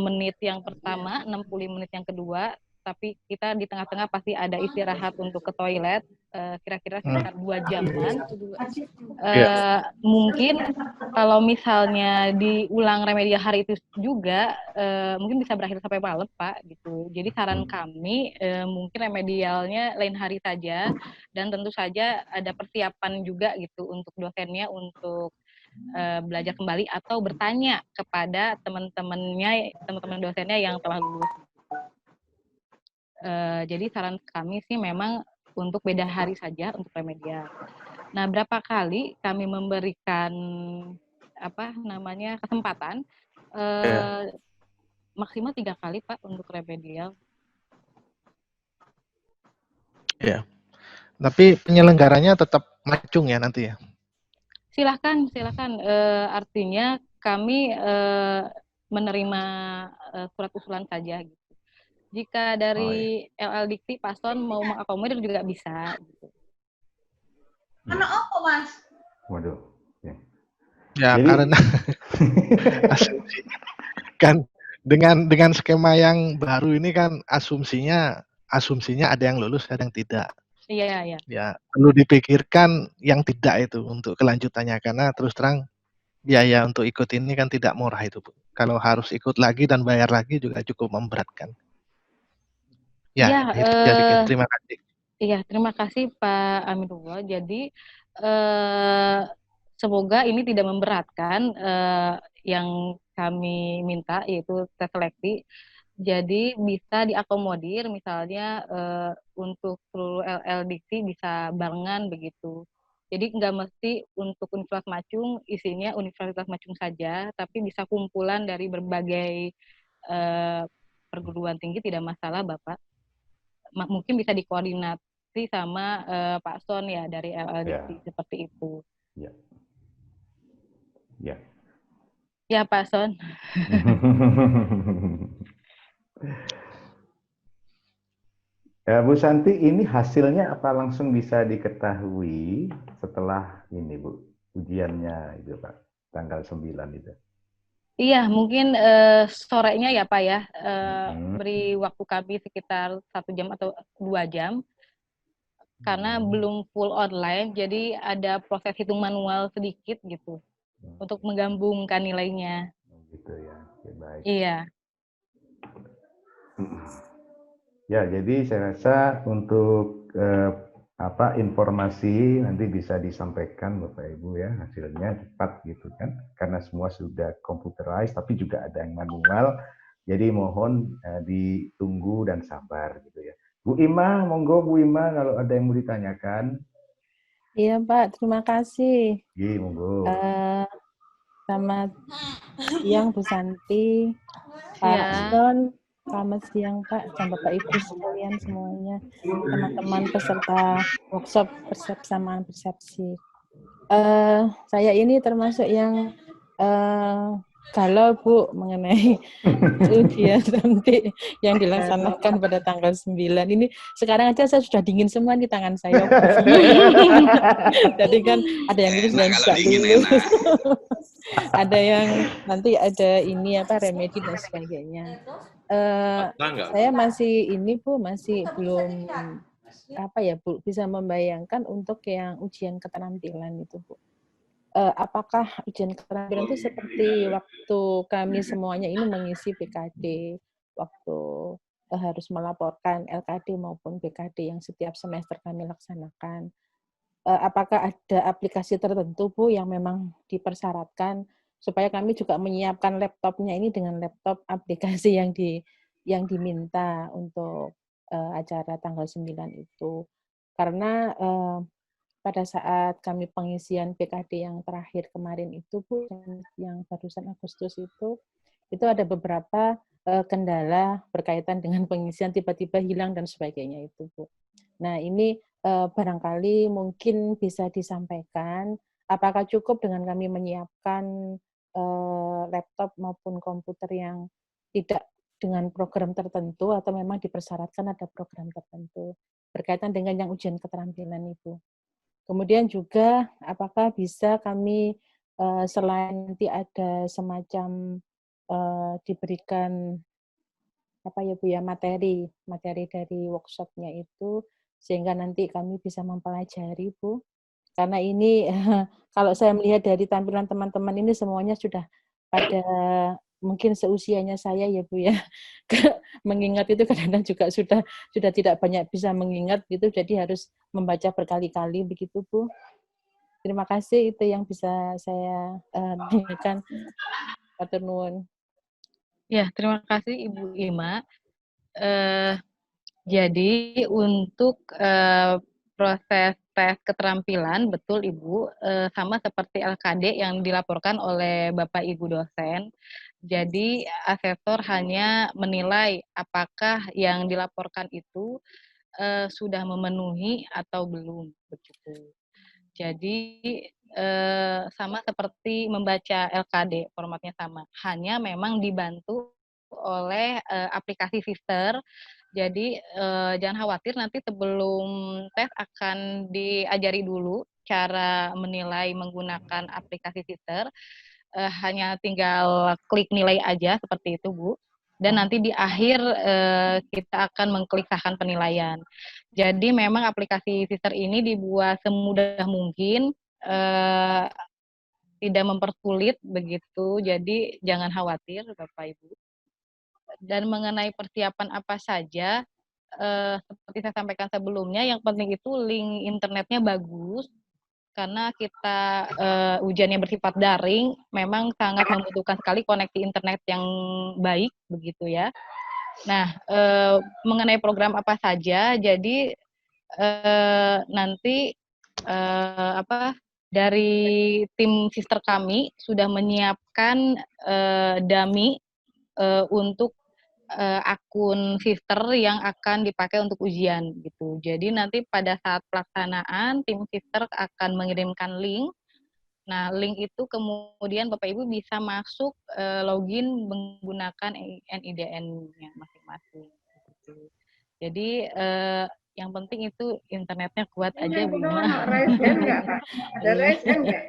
menit yang pertama, 60 menit yang kedua, tapi kita di tengah-tengah pasti ada istirahat untuk ke toilet, kira-kira sekitar 2 jaman. Mungkin kalau misalnya diulang remedial hari itu juga, mungkin bisa berakhir sampai malam, Pak, gitu. Jadi saran kami, mungkin remedialnya lain hari saja, dan tentu saja ada persiapan juga gitu untuk dosennya untuk belajar kembali atau bertanya kepada teman-teman dosennya yang telah lulus. Jadi saran kami sih memang untuk beda hari saja untuk remedial. Nah, berapa kali kami memberikan kesempatan, maksimal 3 kali Pak untuk remedial. Ya, tapi penyelenggaranya tetap macung ya nanti ya? Silakan. Artinya kami menerima surat usulan saja gitu. Jika dari LL Dikti Pason mau mengakomodir juga bisa. Gitu. Anak apa Mas? Waduh. Ya. Jadi, karena asumsi kan dengan skema yang baru ini kan asumsinya ada yang lulus, ada yang tidak. Iya. Ya, perlu dipikirkan yang tidak itu untuk kelanjutannya, karena terus terang biaya untuk ikut ini kan tidak murah itu, Bu. Kalau harus ikut lagi dan bayar lagi juga cukup memberatkan. Ya, itu jadi terima kasih. Iya, terima kasih Pak Amirullah. Jadi semoga ini tidak memberatkan yang kami minta, yaitu tes seleksi. Jadi bisa diakomodir, misalnya untuk seluruh LL Dikti bisa barengan begitu. Jadi nggak mesti untuk Universitas Macung isinya Universitas Macung saja, tapi bisa kumpulan dari berbagai perguruan tinggi, tidak masalah Bapak. Mungkin bisa dikoordinasi sama Pak Son ya dari LLDC seperti itu. Ya Pak Son. Ya, Bu Santi, ini hasilnya apa langsung bisa diketahui setelah ini Bu, ujiannya itu Pak, tanggal 9 itu? Iya, mungkin sorenya ya Pak ya, beri waktu kami sekitar 1 jam atau 2 jam, karena belum full online, jadi ada proses hitung manual sedikit gitu, untuk menggabungkan nilainya. Gitu ya, oke, baik. Iya. Ya, jadi saya rasa untuk informasi nanti bisa disampaikan Bapak Ibu ya, hasilnya cepat gitu kan, karena semua sudah computerized, tapi juga ada yang manual, jadi mohon ditunggu dan sabar gitu ya. Bu Ima, monggo Bu Ima kalau ada yang mau ditanyakan. Iya Pak, terima kasih. Iya, monggo. Selamat siang Bu Santi, Pak Son. Selamat siang Pak dan Bapak Ibu sekalian semuanya, teman-teman peserta workshop persamaan persepsi. Saya ini termasuk yang galau Bu mengenai ujian nanti yang dilaksanakan pada tanggal 9. Ini sekarang aja saya sudah dingin semua di tangan saya. Jadi kan ada yang lulus dan tidak lulus. Ada yang nanti ada ini remedi dan sebagainya. Saya masih masih belum Bu bisa membayangkan untuk yang ujian keterampilan itu Bu. apakah ujian keterampilan itu seperti waktu kami semuanya ini mengisi BKD, waktu harus melaporkan LKD maupun BKD yang setiap semester kami laksanakan. Apakah ada aplikasi tertentu, Bu, yang memang dipersyaratkan supaya kami juga menyiapkan laptopnya ini dengan laptop aplikasi yang diminta untuk acara tanggal 9 itu. Karena pada saat kami pengisian PKD yang terakhir kemarin itu, Bu, yang barusan Agustus itu ada beberapa kendala berkaitan dengan pengisian tiba-tiba hilang dan sebagainya itu, Bu. Nah, ini barangkali mungkin bisa disampaikan apakah cukup dengan kami menyiapkan laptop maupun komputer yang tidak dengan program tertentu atau memang dipersyaratkan ada program tertentu berkaitan dengan yang ujian keterampilan itu. Kemudian juga apakah bisa kami selain nanti ada semacam diberikan apa ya Bu ya materi dari workshopnya itu sehingga nanti kami bisa mempelajari, Bu. Karena ini kalau saya melihat dari tampilan teman-teman ini semuanya sudah pada mungkin seusianya saya ya Bu ya. Mengingat itu kadang-kadang juga sudah tidak banyak bisa mengingat gitu, jadi harus membaca berkali-kali begitu, Bu. Terima kasih, itu yang bisa saya tanyakan. Matur nuwun. Ya, terima kasih Ibu Ima. Jadi untuk proses tes keterampilan, betul Ibu, sama seperti LKD yang dilaporkan oleh Bapak Ibu dosen. Jadi asesor hanya menilai apakah yang dilaporkan itu sudah memenuhi atau belum, begitu. Jadi sama seperti membaca LKD, formatnya sama. Hanya memang dibantu oleh aplikasi Sister. Jadi jangan khawatir, nanti sebelum tes akan diajari dulu cara menilai menggunakan aplikasi Sister. Hanya tinggal klik nilai aja seperti itu, Bu. Dan nanti di akhir kita akan mengklik sahkan penilaian. Jadi memang aplikasi Sister ini dibuat semudah mungkin, tidak mempersulit begitu. Jadi jangan khawatir Bapak Ibu. Dan mengenai persiapan apa saja, seperti saya sampaikan sebelumnya, yang penting itu link internetnya bagus, karena kita ujiannya bersifat daring, memang sangat membutuhkan sekali koneksi internet yang baik, begitu ya. Nah, mengenai program apa saja, jadi nanti dari tim sister kami sudah menyiapkan dummy untuk akun sister yang akan dipakai untuk ujian gitu. Jadi nanti pada saat pelaksanaan tim sister akan mengirimkan link. Nah, link itu kemudian Bapak Ibu bisa masuk login menggunakan NIDN-nya masing-masing. Gitu. Jadi yang penting itu internetnya kuat aja, Bu. Ada raise hand nggak?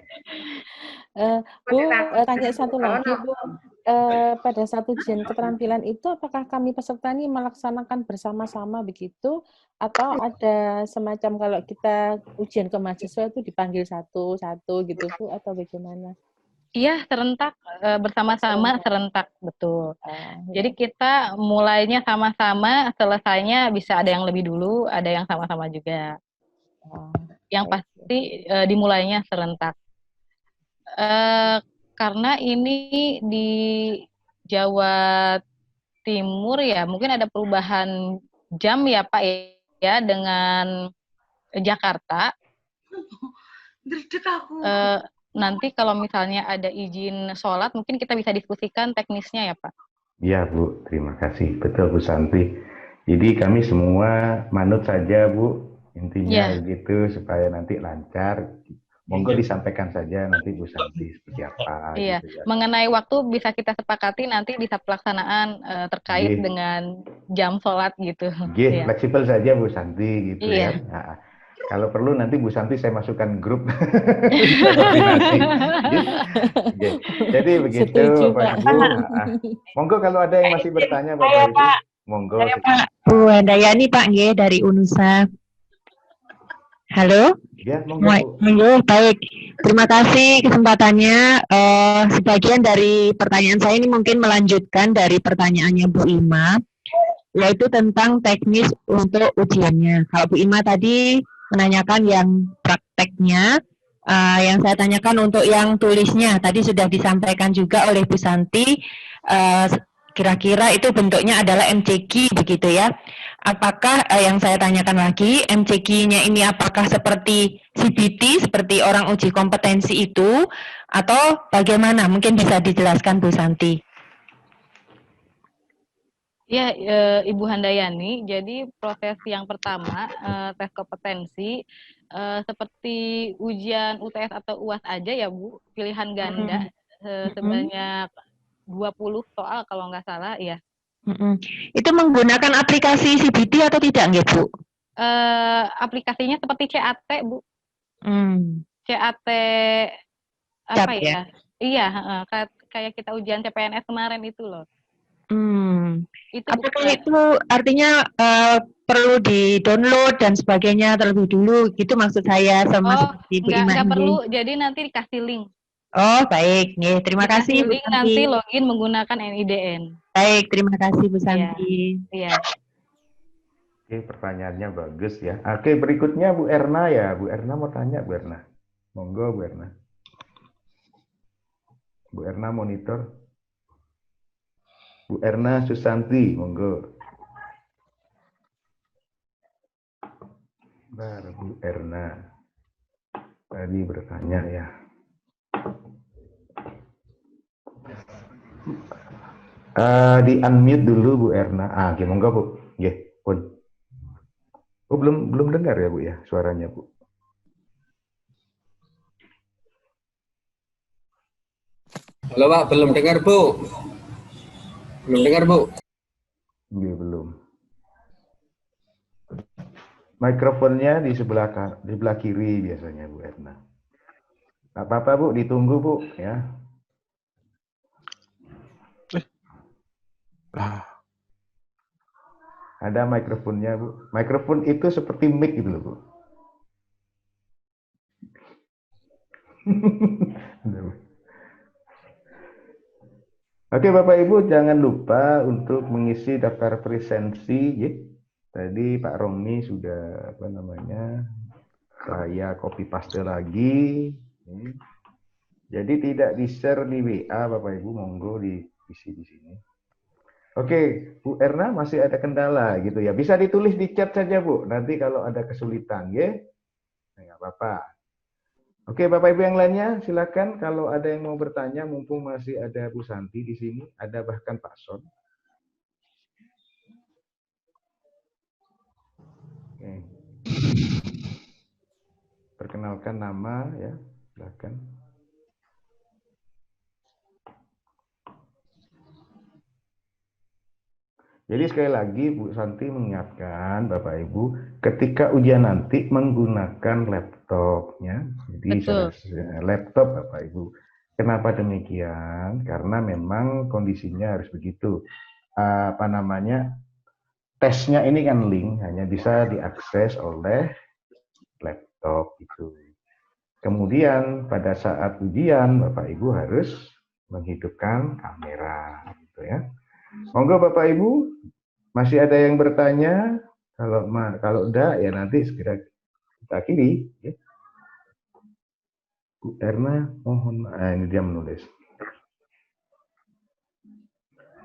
Bu, tanya satu lagi, Bu. Pada saat ujian keterampilan itu apakah kami peserta ini melaksanakan bersama-sama begitu atau ada semacam kalau kita ujian ke mahasiswa itu dipanggil satu-satu gitu Bu atau bagaimana? Iya, serentak, bersama-sama serentak, betul. Jadi kita mulainya sama-sama, selesainya bisa ada yang lebih dulu, ada yang sama-sama juga. Yang pasti dimulainya serentak. Karena ini di Jawa Timur ya, mungkin ada perubahan jam ya Pak ya dengan Jakarta. Nanti kalau misalnya ada izin sholat, mungkin kita bisa diskusikan teknisnya ya Pak. Iya Bu, terima kasih. Betul Bu Santi. Jadi kami semua manut saja Bu, intinya begitu supaya nanti lancar. Monggo disampaikan saja nanti Bu Santi seperti apa. Iya, gitu ya. Mengenai waktu bisa kita sepakati nanti bisa pelaksanaan terkait dengan jam sholat gitu. Iya, fleksibel saja Bu Santi gitu ya. Nah, kalau perlu nanti Bu Santi saya masukkan grup koordinasi. Jadi begitu Bapak Ibu. Monggo kalau ada yang masih bertanya Bapak Ibu. Monggo. Saya Pak Bu Handayani Pak Nggih dari UNSA. Halo? Ya, monggo. Baik. Terima kasih kesempatannya. Sebagian dari pertanyaan saya ini mungkin melanjutkan dari pertanyaannya Bu Ima, yaitu tentang teknis untuk ujiannya. Kalau Bu Ima tadi menanyakan yang prakteknya, yang saya tanyakan untuk yang tulisnya, tadi sudah disampaikan juga oleh Bu Santi, kira-kira itu bentuknya adalah MCQ begitu ya. Apakah yang saya tanyakan lagi, MCQ-nya ini apakah seperti CBT, seperti orang uji kompetensi itu, atau bagaimana? Mungkin bisa dijelaskan Bu Santi. Ya, Ibu Handayani, jadi proses yang pertama, tes kompetensi, seperti ujian UTS atau UAS aja ya Bu, pilihan ganda, sebanyak 20 soal kalau nggak salah, ya. Itu menggunakan aplikasi CBT atau tidak, nggih, Bu? Aplikasinya seperti CAT, Bu. CAT apa Cap, ya? Iya, kayak kita ujian CPNS kemarin itu loh. Itu apakah itu artinya perlu di-download dan sebagainya terlebih dulu, gitu maksud saya sama seperti Bu Ima nggak ini. perlu, jadi nanti dikasih link. Oh, baik. Nih, terima kasih Bu Link Santi. nanti login menggunakan NIDN. Baik, terima kasih Bu Santi. Iya. Oke, pertanyaannya bagus ya. Oke, berikutnya Bu Erna ya. Bu Erna mau tanya, Bu Erna. Monggo, Bu Erna. Bu Erna monitor. Bu Erna Susanti, monggo. Bentar, Bu Erna. Tadi bertanya ya. Di unmute dulu Bu Erna. Oke, monggo Bu. Nggih, pun. Oh, belum dengar ya Bu ya suaranya Bu. Halo Pak, belum dengar Bu. Belum dengar Bu. Nggih, belum. Mikrofonnya di sebelah kiri biasanya Bu Erna. Nggak apa-apa Bu, ditunggu Bu ya. Ada mikrofonnya Bu. Mikrofon itu seperti mic gitu loh Bu. Oke Bapak Ibu, jangan lupa untuk mengisi daftar presensi ya. Tadi Pak Romi sudah saya copy paste lagi. Jadi tidak di-share di WA Bapak Ibu, monggo diisi di sini. Oke, Bu Erna masih ada kendala gitu ya. Bisa ditulis di chat saja Bu. Nanti kalau ada kesulitan ya. Nggak apa-apa. Oke, Bapak Ibu yang lainnya silakan kalau ada yang mau bertanya, mumpung masih ada Bu Santi di sini, ada bahkan Pak Son. Oke. Perkenalkan nama ya, silakan. Jadi sekali lagi Bu Santi mengingatkan Bapak Ibu, ketika ujian nanti menggunakan laptopnya. Jadi laptop Bapak Ibu. Kenapa demikian? Karena memang kondisinya harus begitu. Tesnya ini kan link, hanya bisa diakses oleh laptop itu. Kemudian pada saat ujian Bapak Ibu harus menghidupkan kamera gitu ya. Monggo Bapak Ibu, masih ada yang bertanya? Kalau enggak ya nanti segera kita akhiri. Ya. Bu Erna, mohon ini dia menulis.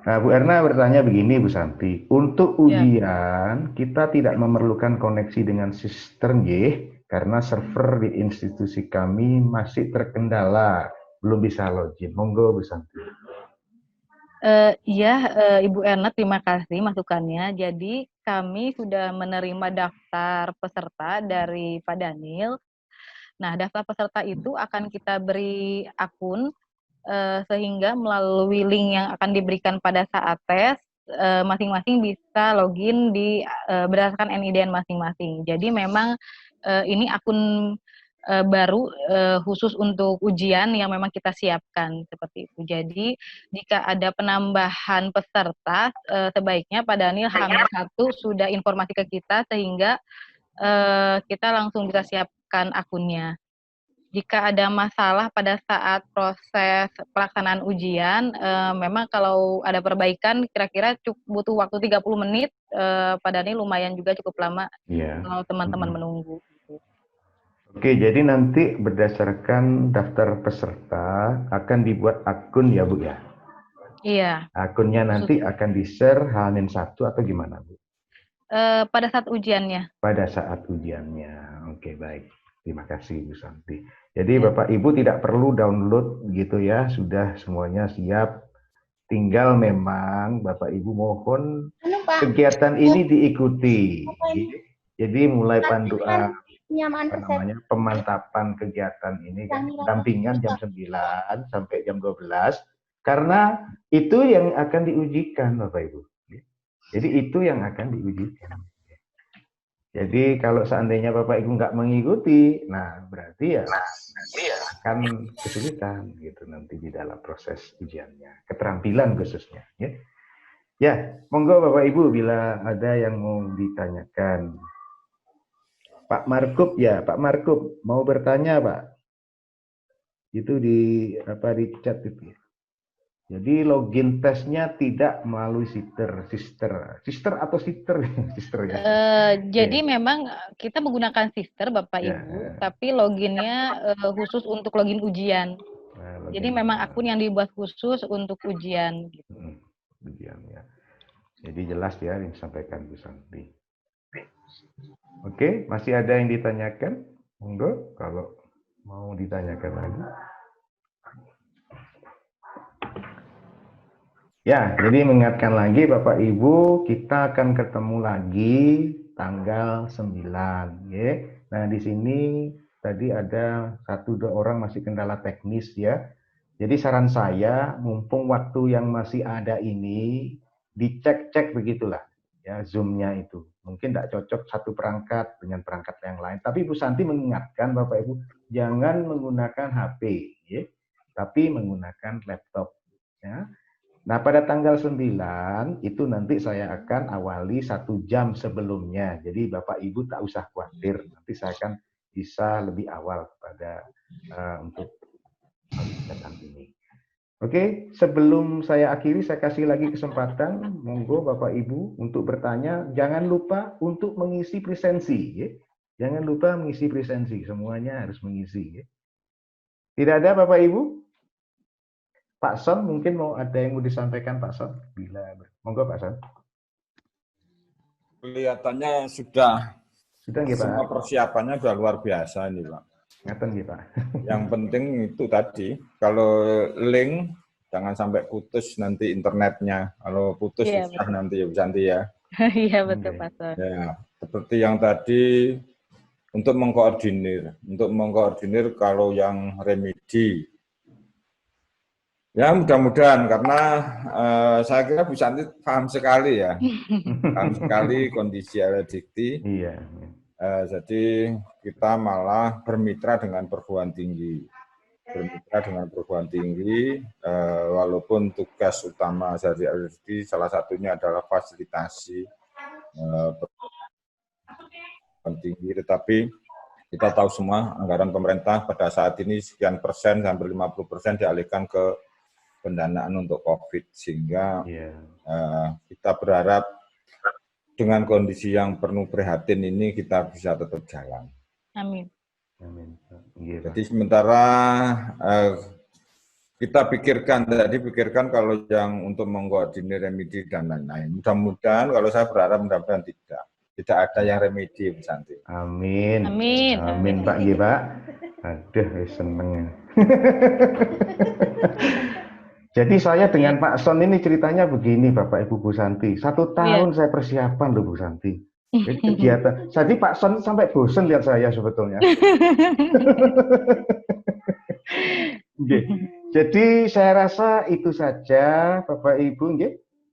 Nah, Bu Erna bertanya begini Bu Santi, untuk ujian kita tidak memerlukan koneksi dengan sistem karena server di institusi kami masih terkendala, belum bisa login. Monggo Bu Santi. Ibu Erna, terima kasih masukannya. Jadi kami sudah menerima daftar peserta dari Pak Daniel. Nah, daftar peserta itu akan kita beri akun sehingga melalui link yang akan diberikan pada saat tes, masing-masing bisa login berdasarkan NIDN masing-masing. Jadi memang ini akun baru khusus untuk ujian yang memang kita siapkan seperti itu. Jadi jika ada penambahan peserta, sebaiknya Pak Daniel H-1 sudah informasi ke kita sehingga kita langsung bisa siapkan akunnya. Jika ada masalah pada saat proses pelaksanaan ujian, memang kalau ada perbaikan kira-kira butuh waktu 30 menit, padahal ini lumayan juga cukup lama Iya. kalau teman-teman menunggu. Oke, jadi nanti berdasarkan daftar peserta akan dibuat akun ya Bu ya? Iya. Akunnya nanti akan di-share H-1 atau gimana Bu? Pada saat ujiannya. Pada saat ujiannya. Oke, baik. Terima kasih Bu Santi. Jadi Bapak Ibu tidak perlu download gitu ya, sudah semuanya siap. Tinggal memang Bapak Ibu mohon kegiatan ini diikuti. Jadi mulai panduan pemantapan kegiatan ini kan dampingan jam 9 sampai jam 12 karena itu yang akan diujikan Bapak Ibu. Jadi itu yang akan diujikan. Jadi kalau seandainya Bapak Ibu nggak mengikuti, nah berarti ya akan kesulitan gitu nanti di dalam proses ujiannya, keterampilan khususnya. Ya, monggo Bapak Ibu bila ada yang mau ditanyakan. Pak Markup ya, Pak Markup mau bertanya Pak. Itu di chat itu. Jadi login tesnya tidak melalui sister atau sister ya. Jadi memang kita menggunakan sister Bapak Ibu, tapi loginnya khusus untuk login ujian. Jadi memang akun yang dibuat khusus untuk ujian. Gitu. Ujian ya. Jadi jelas ya yang disampaikan Bu Santi. Oke, masih ada yang ditanyakan? Monggo kalau mau ditanyakan lagi. Ya, jadi mengingatkan lagi Bapak Ibu, kita akan ketemu lagi tanggal 9. Ya. Nah, di sini tadi ada 1-2 orang masih kendala teknis ya. Jadi saran saya, mumpung waktu yang masih ada ini, dicek-cek begitulah ya Zoom-nya itu. Mungkin tidak cocok satu perangkat dengan perangkat yang lain. Tapi Bu Santi mengingatkan Bapak Ibu, jangan menggunakan HP, ya, tapi menggunakan laptop. Ya. Nah, pada tanggal 9 itu nanti saya akan awali 1 jam sebelumnya. Jadi Bapak Ibu tak usah khawatir, nanti saya akan bisa lebih awal pada untuk kegiatan ini. Oke, sebelum saya akhiri, saya kasih lagi kesempatan, monggo Bapak Ibu untuk bertanya. Jangan lupa untuk mengisi presensi. Ya. Jangan lupa mengisi presensi, semuanya harus mengisi. Ya. Tidak ada Bapak Ibu? Pak Son mungkin mau ada yang mau disampaikan Pak Son? Monggo Pak Son. Kelihatannya sudah semua Pak. Persiapannya sudah luar biasa ini Pak. Ngaten Pak. Yang penting itu tadi, kalau link jangan sampai putus nanti internetnya. Kalau putus susah nanti ya Bu Santi ya. Iya betul Pak Son. Ya, seperti yang tadi untuk mengkoordinir kalau yang remedi. Ya mudah-mudahan karena saya kira Bu Santi paham sekali ya, paham sekali kondisi dikti. Iya. Jadi kita malah bermitra dengan perguruan tinggi, walaupun tugas utama dari dikti salah satunya adalah fasilitasi perguruan tinggi, tetapi kita tahu semua anggaran pemerintah pada saat ini sekian persen sampai 50% dialihkan ke pendanaan untuk COVID, sehingga kita berharap dengan kondisi yang penuh prihatin ini kita bisa tetap jalan. Amin. Jadi sementara kita pikirkan kalau yang untuk mengkoordinir remedi dan lain-lain. Mudah-mudahan kalau saya berharap mudah-mudahan tidak ada yang remedi Bu Santi. Amin. Amin. Amin Pak G Pak. Aduh seneng. Jadi saya dengan Pak Son ini ceritanya begini Bapak Ibu Bu Santi. 1 tahun saya persiapan loh Bu Santi. Kegiatan. Jadi Pak Son sampai bosan lihat saya sebetulnya. Jadi saya rasa itu saja Bapak Ibu.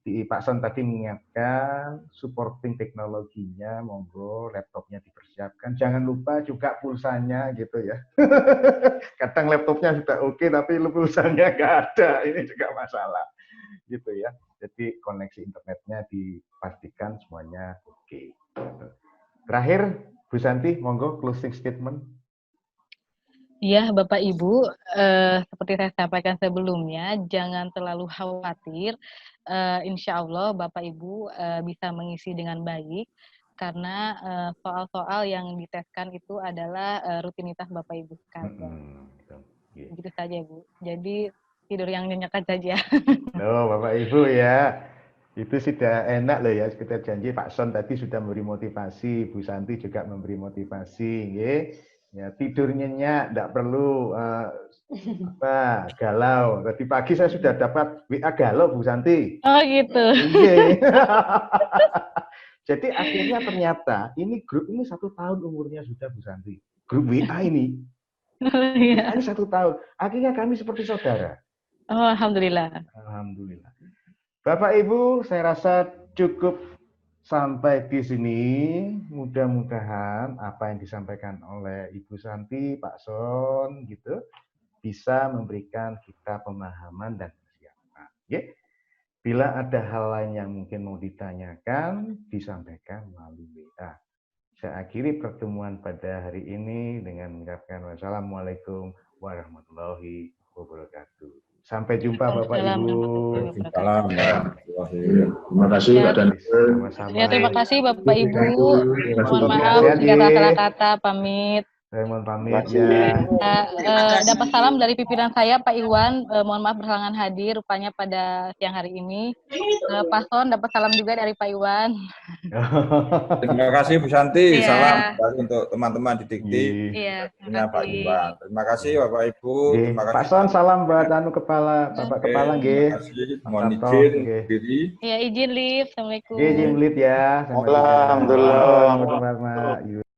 Pak Son tadi mengingatkan supporting teknologinya, monggo laptopnya dipersiapkan. Jangan lupa juga pulsanya gitu ya. Kadang laptopnya sudah oke, tapi pulsanya nggak ada. Ini juga masalah gitu ya. Jadi koneksi internetnya dipastikan semuanya oke. Terakhir Bu Santi, monggo closing statement. Iya, Bapak Ibu, seperti saya sampaikan sebelumnya, jangan terlalu khawatir. Insya Allah Bapak Ibu bisa mengisi dengan baik, karena soal-soal yang diteskan itu adalah rutinitas Bapak Ibu sekalian. Begitu saja, Bu. Jadi tidur yang nyenyak saja. Loh, Bapak Ibu ya, itu sudah enak loh ya. Kita janji Pak Son tadi sudah memberi motivasi, Bu Santi juga memberi motivasi, ya tidur nyenyak, tidak perlu galau. Tadi pagi saya sudah dapat WA galau Bu Santi. Oh gitu. Jadi akhirnya ternyata ini grup ini 1 tahun umurnya sudah Bu Santi. Grup WA ini. WA ini 1 tahun. Akhirnya kami seperti saudara. Oh, alhamdulillah. Alhamdulillah. Bapak Ibu, saya rasa cukup sampai di sini. Mudah-mudahan apa yang disampaikan oleh Ibu Santi, Pak Son, gitu, bisa memberikan kita pemahaman dan persiapan. Bila ada hal lain yang mungkin mau ditanyakan, disampaikan melalui WA. Saya akhiri pertemuan pada hari ini dengan mengucapkan wassalamualaikum warahmatullahi wabarakatuh. Sampai jumpa Bapak Ibu. Salam. Terima kasih Pak Dan. Ya, terima kasih Bapak Ibu. Mohon maaf jika salah kata, pamit. Saya mohon pamit ya. Dapat salam dari pimpinan saya Pak Iwan. Mohon maaf berhalangan hadir rupanya pada siang hari ini. Pak Son dapat salam juga dari Pak Iwan. Terima kasih Bu Santi. Salam untuk teman-teman di Dikti. Iya, Pak Iwan. Terima kasih Bapak Ibu. Terima kasih. Pak Son salam buat kepala Bapak Kepala nggih. Terima kasih. Mohon izin diri. Iya, izin live. Assalamualaikum. Izin live ya. Alhamdulillah. Alhamdulillah.